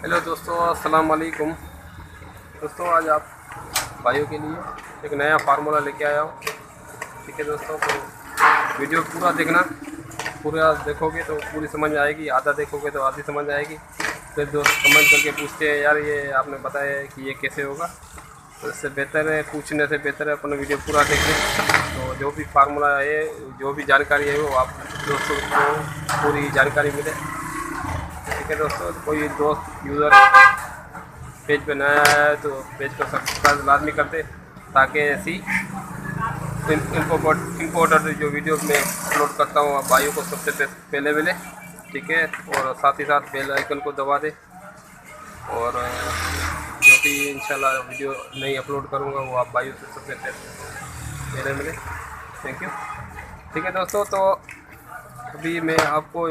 Hello दोस्तों, अस्सलाम वालेकुम। दोस्तों, आज आप भाइयों के लिए एक नया फार्मूला लेके आया हूँ। ठीक है दोस्तों, तो वीडियो पूरा देखना। पूरा देखोगे तो पूरी समझ आएगी, आधा देखोगे तो आधी समझ आएगी। फिर दोस्त कमेंट करके पूछते हैं, यार ये आपने बताया है कि ये कैसे होगा। तो इससे बेहतर है, पूछने से बेहतर है अपना वीडियो पूरा देख लें। तो जो भी फार्मूला है, जो भी जानकारी है, वो आप दोस्तों को पूरी जानकारी मिले। ठीक है दोस्तों, कोई दोस्त यूज़र पेज पे नया है तो पेज को सब्सक्राइब लाजमी करते, ताकि ऐसी इम्पोर्टेंट जो वीडियो मैं अपलोड करता हूँ आप भाइयों को सबसे पहले मिले। ठीक है, और साथ ही साथ बेल आइकन को दबा दे, और जो भी इंशाल्लाह वीडियो नहीं अपलोड करूँगा वो आप भाइयों से सबसे पहले मिले। Thank you. ठीक है दोस्तों, तो अभी मैं आपको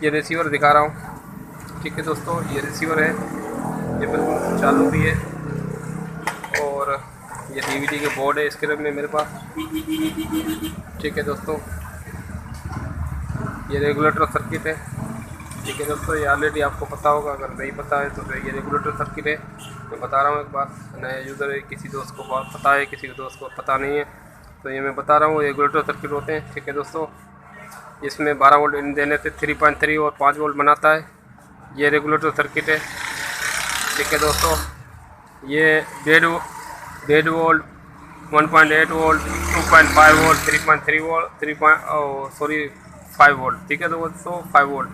ये रिसीवर दिखा रहा हूँ। ठीक है दोस्तों, ये रिसीवर है, ये बिल्कुल चालू भी है, और ये डीवीडी के बोर्ड है स्क्रीन में मेरे पास। ठीक है दोस्तों, ये रेगुलेटर सर्किट है। ठीक है दोस्तों, ये ऑलरेडी आपको पता होगा, अगर नहीं पता है तो ये रेगुलेटर सर्किट है। मैं बता रहा हूँ, एक बार नया यूज़र है, किसी दोस्त को बहुत पता है, किसी दोस्त को पता नहीं है, तो ये मैं बता रहा हूँ, रेगुलेटर सर्किट होते हैं। ठीक है दोस्तों, इसमें 12 वोल्ट इन देने से 3.3 और 5 वोल्ट बनाता है। ये रेगुलेटर सर्किट है। ठीक है दोस्तों, ये 1.5 volt, 1.8 volt, 2.5 volt, 3.3 volt, 5 volt. ठीक है दोस्तों, 5 वोल्ट,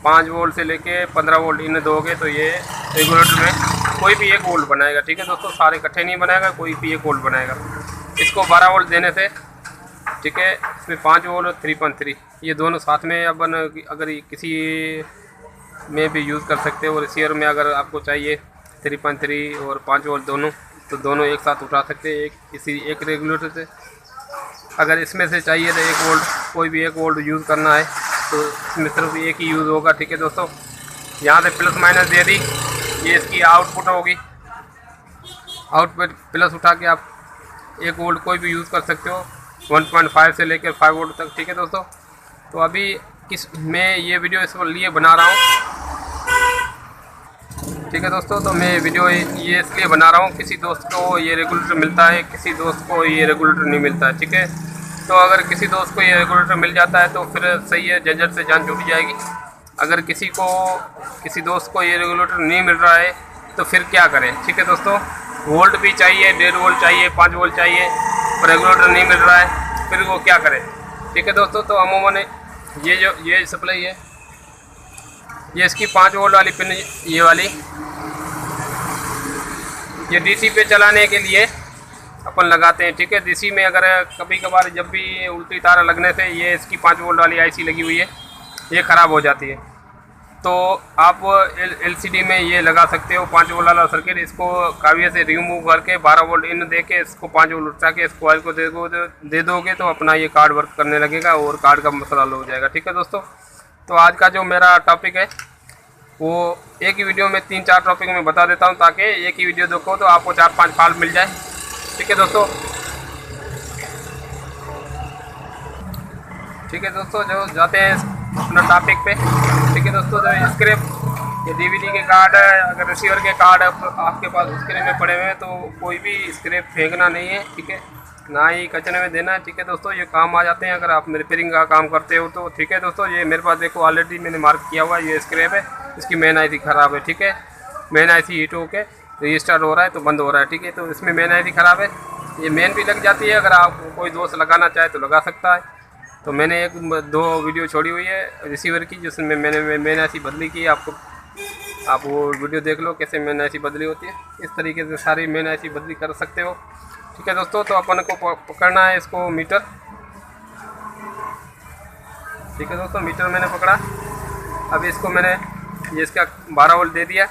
5 वोल्ट से लेके 15 वोल्ट इन्हें दोगे तो ये रेगुलेटर में कोई भी 1 वोल्ट बनाएगा। ठीक है दोस्तों, सारे इकट्ठे नहीं बनाएगा, कोई भी 1 वोल्ट बनाएगा। इसको 12 वोल्ट देने से, ठीक है, इसमें 5 वोल्ट और 3.3 ये दोनों साथ में अपन अगर किसी में भी यूज़ कर सकते हो। रिसीवर में अगर आपको चाहिए 3.3 और 5 वोल्ट दोनों, तो दोनों एक साथ उठा सकते हैं किसी एक रेगुलेटर से। अगर इसमें से चाहिए तो 1 वोल्ट, कोई भी 1 वोल्ट यूज़ करना है तो इसमें सिर्फ एक ही यूज़ होगा। ठीक है दोस्तों, यहाँ से प्लस माइनस दे दी, ये इसकी आउटपुट होगी। आउटपुट प्लस उठा के आप 1 वोल्ट कोई भी यूज़ कर सकते हो, 1.5 से लेकर 5 वोल्ट तक। ठीक है दोस्तों, तो अभी मैं ये वीडियो इस लिए बना रहा हूँ। ठीक है दोस्तों, तो मैं वीडियो ये इसलिए बना रहा हूँ, किसी दोस्त को ये रेगुलेटर मिलता है, किसी दोस्त को ये रेगुलेटर नहीं मिलता है। ठीक है, तो अगर किसी दोस्त को ये रेगुलेटर मिल जाता है तो फिर सही है, झंझट से जान छूट जाएगी। अगर किसी दोस्त को ये रेगुलेटर नहीं मिल रहा है तो फिर क्या करें। ठीक है दोस्तों, वोल्ट भी चाहिए, 1.5 वोल्ट चाहिए, 5 वोल्ट चाहिए, और रेगुलेटर नहीं मिल रहा है, फिर वो क्या करें। ठीक है दोस्तों, तो अमूमन ये सप्लाई है, ये इसकी 5 वोल्ट वाली पिन, ये वाली, ये डीसी पे चलाने के लिए अपन लगाते हैं। ठीक है, डीसी में अगर कभी कभार जब भी उल्टी तार लगने से ये इसकी 5 वोल्ट वाली आईसी लगी हुई है, ये ख़राब हो जाती है, तो आप एलसीडी में ये लगा सकते हो 5 वोल्ट वाला सर्किट। इसको काविये से रिमूव करके 12 वोल्ट इन दे के इसको 5 वोल्ट उठा के इस कॉइल को दे दोगे तो अपना ये कार्ड वर्क करने लगेगा और कार्ड का मसला हल हो जाएगा। ठीक है दोस्तों, तो आज का जो मेरा टॉपिक है वो एक ही वीडियो में 3-4 टॉपिक में बता देता हूँ, ताकि एक ही वीडियो देखो तो आपको 4-5 फाल्ट मिल जाए। ठीक है दोस्तों, ठीक है दोस्तों, जो जाते हैं अपना टॉपिक पे। ठीक है दोस्तों, जो स्क्रैप, ये डीवीडी के कार्ड है, अगर रिसीवर के कार्ड आपके पास स्क्रैप में पड़े हुए हैं तो कोई भी स्क्रैप फेंकना नहीं है। ठीक है, ना ही कचरे में देना है। ठीक है दोस्तों, ये काम आ जाते हैं अगर आप रिपेयरिंग का काम करते हो तो। ठीक है दोस्तों, ये मेरे पास देखो ऑलरेडी मैंने मार्क किया हुआ है, ये स्क्रैप है, इसकी मेन आईसी ख़राब है। ठीक है, मेन आईसी हीट होके रजिस्टार्ट हो रहा है तो बंद हो रहा है। ठीक है, तो इसमें मेन आईसी ख़राब है, ये मेन भी लग जाती है, अगर आप कोई दोस्त लगाना चाहे तो लगा सकता है। तो मैंने 1-2 वीडियो छोड़ी हुई है रिसीवर की, जिसमें मैंने मेन आईसी बदली की। आप वो वीडियो देख लो कैसे मेन आईसी बदली होती है। इस तरीके से सारी मेन आईसी बदली कर सकते हो। ठीक है दोस्तों, तो अपन को पकड़ना है इसको मीटर। ठीक है दोस्तों, मीटर मैंने पकड़ा। अभी इसको मैंने ये इसका 12 वोल्ट दे दिया।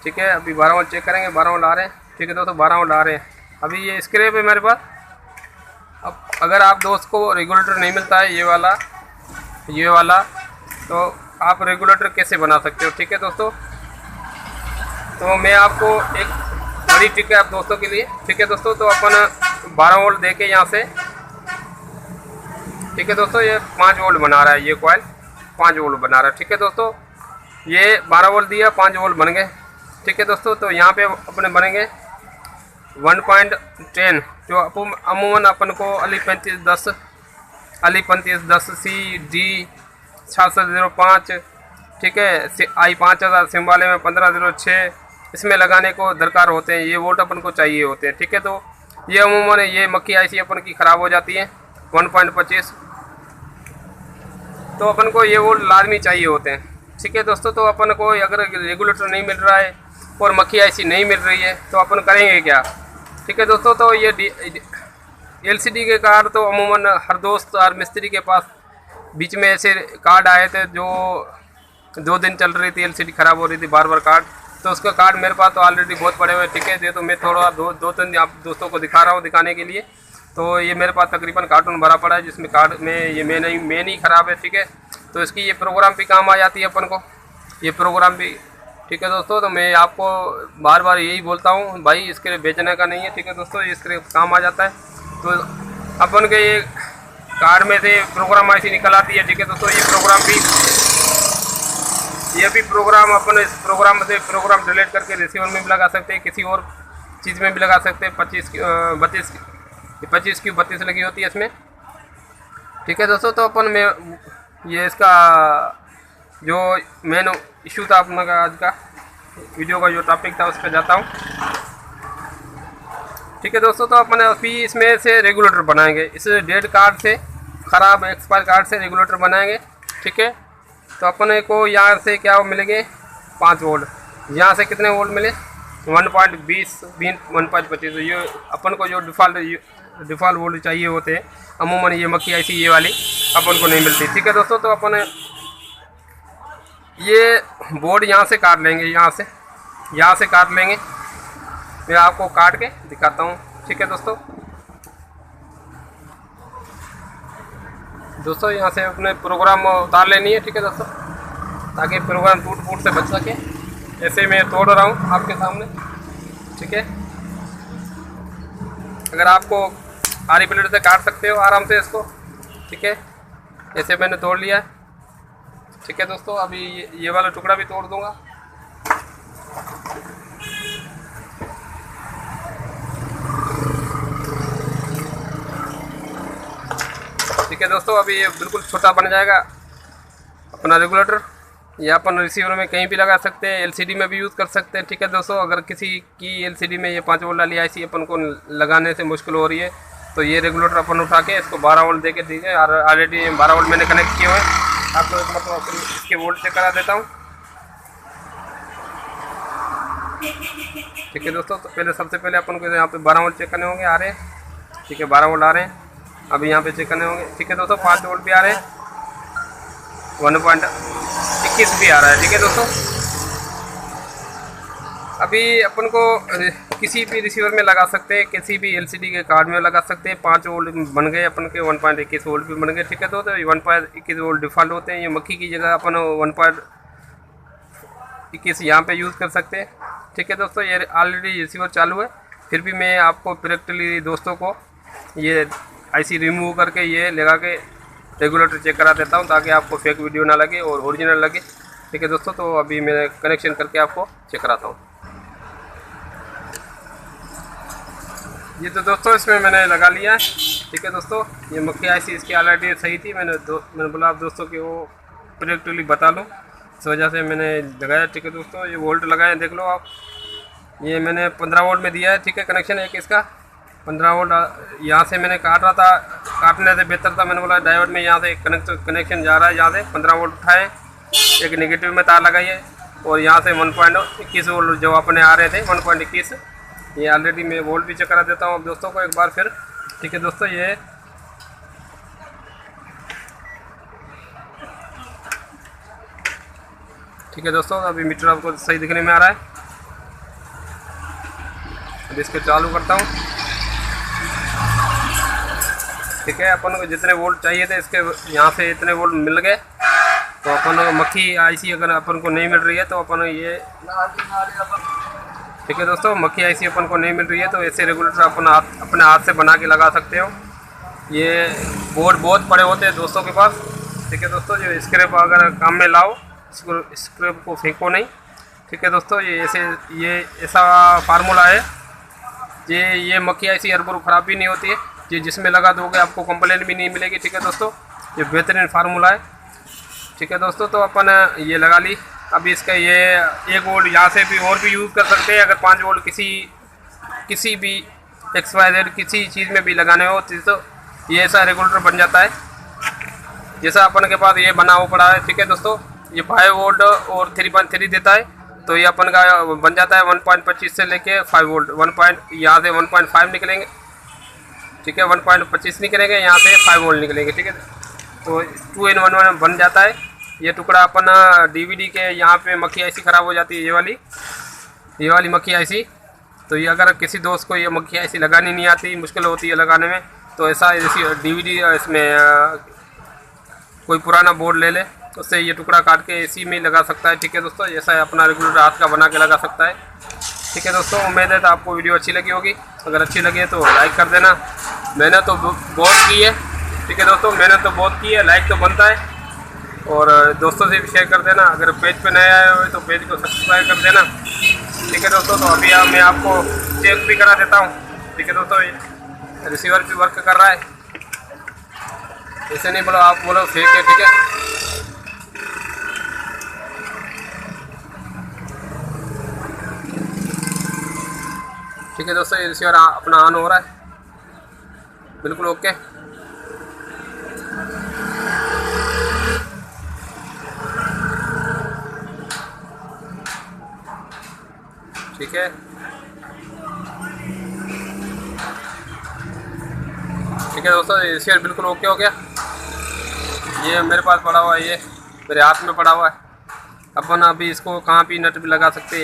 ठीक है, अभी 12 वोल्ट चेक करेंगे, 12 वोल्ट आ रहे हैं। ठीक है दोस्तों, 12 वोल्ट आ रहे हैं। अभी ये स्क्रैप है मेरे पास। अब अगर आप दोस्त को रेगुलेटर नहीं मिलता है ये वाला, तो आप रेगुलेटर कैसे बना सकते हो। ठीक है दोस्तों, तो मैं आपको एक बड़ी ट्रिक है आप दोस्तों के लिए। ठीक है दोस्तों, तो अपन 12 वोल्ट दे के यहाँ से, ठीक है दोस्तों, ये 5 वोल्ट बना रहा है, ये कॉइल 5 वोल्ट बना रहा है। ठीक है दोस्तों, ये 12 वोल्ट दिया, 5 वोल्ट बन गए। ठीक है दोस्तों, तो यहाँ पे अपने बनेंगे 1.10, जो अमूमन अपन को अली 3510 CD 6605, ठीक है, आई 5000 सिम वाले में 1506 इसमें लगाने को दरकार होते हैं। ये वोल्ट अपन को चाहिए होते हैं। ठीक है, तो ये अमूमन ये मक्खी आईसी अपन की ख़राब हो जाती है 1.25, तो अपन को ये वोल्ट लाजमी चाहिए होते हैं। ठीक है दोस्तों, तो अपन को अगर रेगुलेटर नहीं मिल रहा है और मक्खी आईसी नहीं मिल रही है तो अपन करेंगे क्या। ठीक है दोस्तों, तो ये LCD के कार्ड तो अमूमन हर दोस्त और मिस्त्री के पास बीच में ऐसे कार्ड आए थे जो 2 दिन चल रही थी, LCD ख़राब हो रही थी बार बार कार्ड, तो उसका कार्ड मेरे पास तो ऑलरेडी बहुत पड़े हुए। ठीक है, ये तो मैं थोड़ा दो तीन आप दोस्तों को दिखा रहा हूँ दिखाने के लिए। तो ये मेरे पास तकरीबन कार्टून भरा पड़ा है जिसमें कार्ड में ये मेन ही ख़राब है। ठीक है, तो इसकी ये प्रोग्राम भी काम आ जाती है अपन को, ये प्रोग्राम भी। ठीक है दोस्तों, तो मैं आपको बार बार यही बोलता हूँ भाई, इसके बेचने का नहीं है। ठीक है दोस्तों, इसके काम आ जाता है। तो अपन के ये कार्ड में से प्रोग्राम ऐसी निकल आती है। ठीक है दोस्तों, ये भी प्रोग्राम अपन इस प्रोग्राम से प्रोग्राम डिलीट करके रिसीवर में भी लगा सकते हैं, किसी और चीज़ में भी लगा सकते हैं। 25 की 32 लगी होती है इसमें। ठीक है दोस्तों, तो अपन में ये इसका जो मेन इशू था अपना का आज का वीडियो का जो टॉपिक था उस पर जाता हूँ। ठीक है दोस्तों, तो अपन अभी इसमें से रेगुलेटर बनाएंगे, इस डेड कार्ड से ख़राब एक्सपायर कार्ड से रेगुलेटर बनाएंगे। ठीक है, तो अपन को यहाँ से क्या मिलेंगे 5 वोल्ट, यहाँ से कितने वोल्ट मिले 1.20 1.25। ये अपन को जो डिफ़ॉल्ट वोल्ट चाहिए होते हैं अमूमन ये मक्खी आईसी ये वाली अपन को नहीं मिलती। ठीक है दोस्तों, तो अपन ये बोर्ड यहाँ से काट लेंगे, यहाँ से काट लेंगे। मैं आपको काट के दिखाता हूँ। ठीक है दोस्तों, यहाँ से अपने प्रोग्राम उतार लेनी है। ठीक है दोस्तों, ताकि प्रोग्राम टूट से बच सके। ऐसे मैं तोड़ रहा हूँ आपके सामने। ठीक है, अगर आपको आरी प्लेट से काट सकते हो आराम से इसको। ठीक है, ऐसे मैंने तोड़ लिया है। ठीक है दोस्तों, अभी ये वाला टुकड़ा भी तोड़ दूंगा। ठीक है दोस्तों, अभी ये बिल्कुल छोटा बन जाएगा अपना रेगुलेटर। ये अपन रिसीवर में कहीं भी लगा सकते हैं, LCD में भी यूज़ कर सकते हैं। ठीक है दोस्तों, अगर किसी की LCD में ये 5 वोल्ट वाली आईसी अपन को लगाने से मुश्किल हो रही है तो ये रेगुलेटर अपन उठा के इसको 12 वोल्ट दे के दीजिए। और ऑलरेडी 12 वोल्ट मैंने कनेक्ट किए हुए हैं। आपको मतलब इसके वोल्ट चेक करा देता हूँ। ठीक है दोस्तों, तो सबसे पहले अपन को यहाँ पे 12 वोल्ट चेक करने होंगे, आ रहे हैं। ठीक है, 12 वोल्ट आ रहे हैं। अभी यहाँ पे चेक करने होंगे। ठीक है दोस्तों, 5 वोल्ट भी आ रहे हैं, 1.21 भी आ रहा है। ठीक है दोस्तों, अभी अपन को किसी भी रिसीवर में लगा सकते हैं, किसी भी LCD के कार्ड में लगा सकते हैं। 5 वोल्ट बन गए अपन के, 1.21 वोल्ट भी बन गए। ठीक है दोस्तों, 1.21 वोल्ट डिफ़ॉल्ट होते हैं। ये मक्खी की जगह अपन 1.21 यहाँ पे यूज़ कर सकते हैं। ठीक है दोस्तों, ये ऑलरेडी रिसीवर चालू है, फिर भी मैं आपको प्रैक्टिकली दोस्तों को ये आईसी रिमूव करके ये लगा के रेगुलेटर चेक करा देता हूँ, ताकि आपको फेक वीडियो ना लगे और ओरिजिनल लगे। ठीक है दोस्तों, तो अभी मैं कनेक्शन करके आपको चेक कराता हूँ। ये तो दोस्तों इसमें मैंने लगा लिया है। ठीक है दोस्तों, ये मक्खी आईसी इसकी ऑलरेडी सही थी। मैंने बोला आप दोस्तों कि वो प्रैक्टिकली बता लो, इस वजह से मैंने लगाया। ठीक है दोस्तों, ये वोल्ट लगाए देख लो आप। ये मैंने 15 वोल्ट में दिया है। ठीक है, कनेक्शन एक इसका 15 वोल्ट यहाँ से मैंने काट रहा था, काटने से बेहतर था। मैंने बोला डायोड में यहाँ से कनेक्शन जा रहा है, यहाँ से 15 वोल्ट उठाए, एक नेगेटिव में तार लगाइए और यहाँ से 1.21 वोल्ट जो अपने आ रहे थे 1.21, ये ऑलरेडी मैं वोल्ट भी चेक करा देता हूँ अब दोस्तों को एक बार फिर। ठीक है दोस्तों, ये ठीक है दोस्तों, अभी मीटर आपको सही दिखने में आ रहा है। अभी इसको चालू करता हूँ। ठीक है, अपन को जितने वोल्ट चाहिए थे इसके यहाँ से इतने वोल्ट मिल गए। तो अपन मक्खी आईसी अगर अपन को नहीं मिल रही है तो अपन ये ठीक है दोस्तों, मक्खी आईसी अपन को नहीं मिल रही है तो ऐसे रेगुलेटर अपन अपने हाथ से बना के लगा सकते हो। ये बोर्ड बहुत बड़े होते हैं दोस्तों के पास। ठीक है दोस्तों, जो स्क्रैप अगर काम में लाओ स्क्रू को फेंको नहीं। ठीक है दोस्तों, ये ऐसा फार्मूला है। ये मक्खी ऐसी हर खराब भी नहीं होती है। ये जिसमें लगा दोगे आपको कंप्लेंट भी नहीं मिलेगी। ठीक है दोस्तों, ये बेहतरीन फार्मूला है। ठीक है दोस्तों, तो अपन ये लगा ली। अभी इसका ये 1 वोल्ट यहाँ से भी और भी यूज़ कर सकते हैं। अगर 5 वोल्ट किसी भी XYZ किसी चीज़ में भी लगाने हो तो ये ऐसा रेगुलेटर बन जाता है जैसा अपन के पास ये बना हुआ पड़ा है। ठीक है दोस्तों, ये 5 वोल्ट और 3.3 देता है। तो ये अपन का बन जाता है 1.25 से लेके 5 वोल्ट। यहाँ से 1.5 निकलेंगे। ठीक है, 1.25 निकलेंगे, यहाँ से 5 वोल्ट निकलेंगे। ठीक है, तो 2 in 1 बन जाता है। ये टुकड़ा अपन DVD के यहाँ पे मक्खी ऐसी ख़राब हो जाती है, ये वाली मक्खी ऐसी। तो ये अगर किसी दोस्त को ये मक्खी ऐसी लगानी नहीं आती, मुश्किल होती है लगाने में, तो ऐसा जैसी DVD इसमें कोई पुराना बोर्ड ले ले, उससे ये टुकड़ा काट के इसी में लगा सकता है। ठीक है दोस्तों, ऐसा अपना रेगुलेटर हाथ का बना के लगा सकता है। ठीक है दोस्तों, उम्मीद है तो आपको वीडियो अच्छी लगी होगी। अगर अच्छी लगी तो लाइक कर देना। मैंने तो बहुत की है। ठीक है दोस्तों, मैंने तो बहुत की है, लाइक तो बनता है। और दोस्तों से भी शेयर कर देना। अगर पेज पे नए आए हुए तो पेज को सब्सक्राइब कर देना। ठीक है दोस्तों, तो अभी मैं आपको चेक भी करा देता हूँ। ठीक है दोस्तों, ये रिसीवर भी वर्क कर रहा है। ऐसे नहीं बोलो, आप बोलो फेक है। ठीक है, ठीक है दोस्तों, ये रिसीवर अपना ऑन हो रहा है, बिल्कुल ओके। ठीक है, ठीक है दोस्तों, ये रिसीवर बिल्कुल ओके हो गया। ये मेरे पास पड़ा हुआ है, ये मेरे हाथ में पड़ा हुआ है। अपन अभी इसको कहाँ भी नट भी लगा सकते हैं।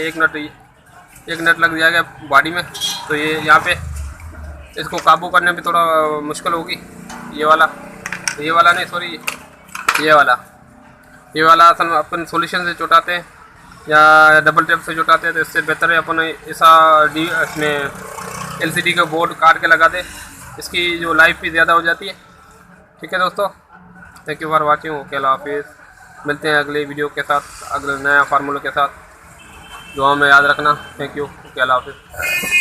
एक नट लग जाएगा बॉडी में, तो ये यहाँ पे इसको काबू करने में थोड़ा मुश्किल होगी। ये वाला नहीं, सॉरी, ये वाला अपन सॉल्यूशन से चुटाते हैं या डबल टेप से चुटाते हैं, तो इससे बेहतर है अपन ऐसा इसमें LCD का बोर्ड काट के लगा दे। इसकी जो लाइफ भी ज़्यादा हो जाती है। ठीक है दोस्तों, thank you for watching. Okay, अल्लाह हाफिज़। मिलते हैं अगले वीडियो के साथ, अगले नया फार्मूला के साथ। दुआ में याद रखना। Thank you. ओके, अल्लाह हाफिज़।